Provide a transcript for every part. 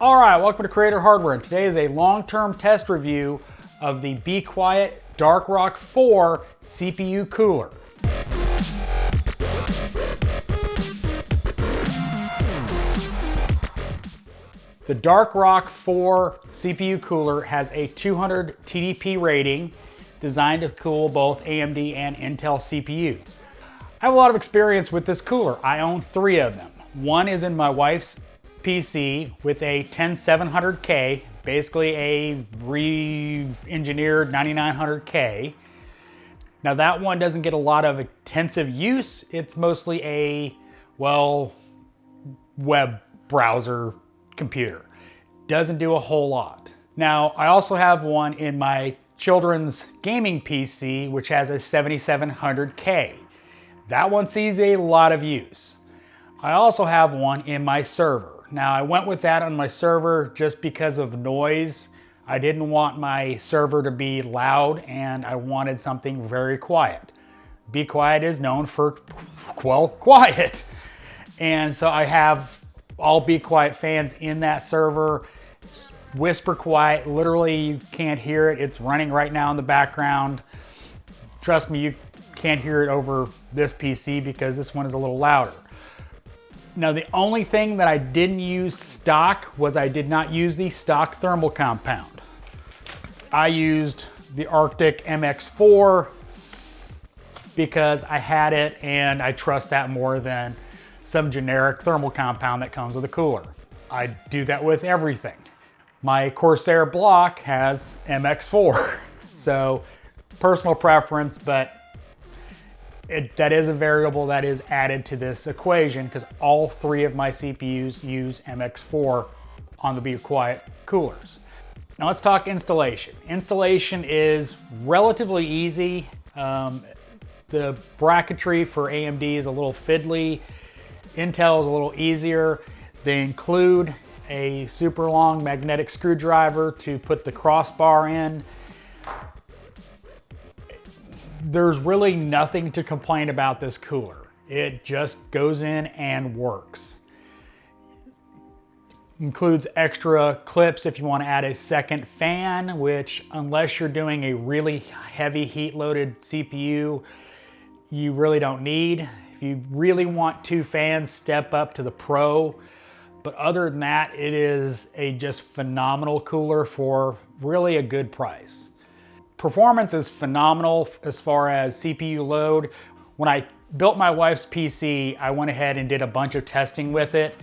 All right, welcome to Creator Hardware. And today is a long-term test review of the Be Quiet Dark Rock 4 CPU cooler. The Dark Rock 4 CPU cooler has a 200 TDP rating designed to cool both AMD and Intel CPUs. I have a lot of experience with this cooler. I own 3 of them. One is in my wife's PC with a 10700K, basically a re-engineered 9900K. Now that one doesn't get a lot of intensive use. It's mostly a, well, web browser computer. Doesn't do a whole lot. Now, I also have one in my children's gaming PC, which has a 7700K. That one sees a lot of use. I also have one in my server. Now, I went with that on my server just because of noise. I didn't want my server to be loud and I wanted something very quiet. Be Quiet is known for, well, quiet. And so I have all Be Quiet fans in that server. It's whisper quiet, literally you can't hear it. It's running right now in the background. Trust me, you can't hear it over this PC because this one is a little louder. Now, the only thing that I didn't use stock was I did not use the stock thermal compound. I used the Arctic MX4 because I had it and I trust that more than some generic thermal compound that comes with a cooler. I do that with everything. My Corsair block has MX4, so personal preference, but that is a variable that is added to this equation because all 3 of my CPUs use MX4 on the Be Quiet coolers. Now let's talk installation. Installation is relatively easy. The bracketry for AMD is a little fiddly. Intel is a little easier. They include a super long magnetic screwdriver to put the crossbar in. There's really nothing to complain about this cooler. It just goes in and works. Includes extra clips if you want to add a second fan, which unless you're doing a really heavy heat loaded CPU, you really don't need. If you really want 2 fans, step up to the Pro. But other than that, it is a just phenomenal cooler for really a good price. Performance is phenomenal as far as CPU load. When I built my wife's PC, I went ahead and did a bunch of testing with it.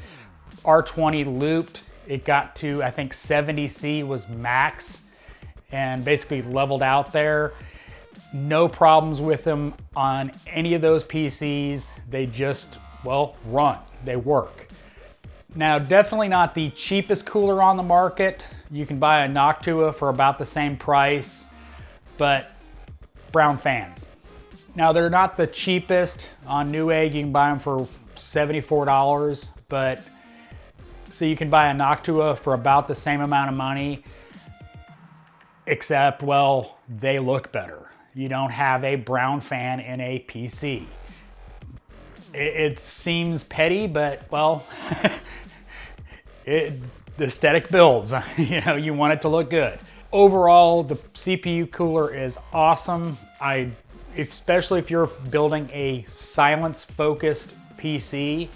R20 looped, it got to, I think 70C was max and basically leveled out there. No problems with them on any of those PCs. They just, well, run, they work. Now, definitely not the cheapest cooler on the market. You can buy a Noctua for about the same price, but brown fans. Now, they're not the cheapest. On Newegg, you can buy them for $74, but so you can buy a Noctua for about the same amount of money, except, well, they look better. You don't have a brown fan in a PC. It seems petty, but, well, the aesthetic builds. You know, you want it to look good. Overall, the CPU cooler is awesome. Especially if you're building a silence-focused PC,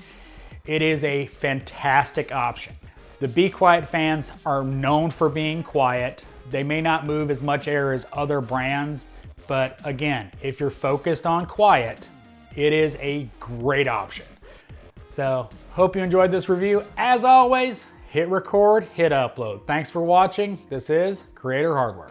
it is a fantastic option. The Be Quiet fans are known for being quiet. They may not move as much air as other brands, but again, if you're focused on quiet, it is a great option. So, hope you enjoyed this review. As always, hit record, hit upload. Thanks for watching. This is Creator Hardware.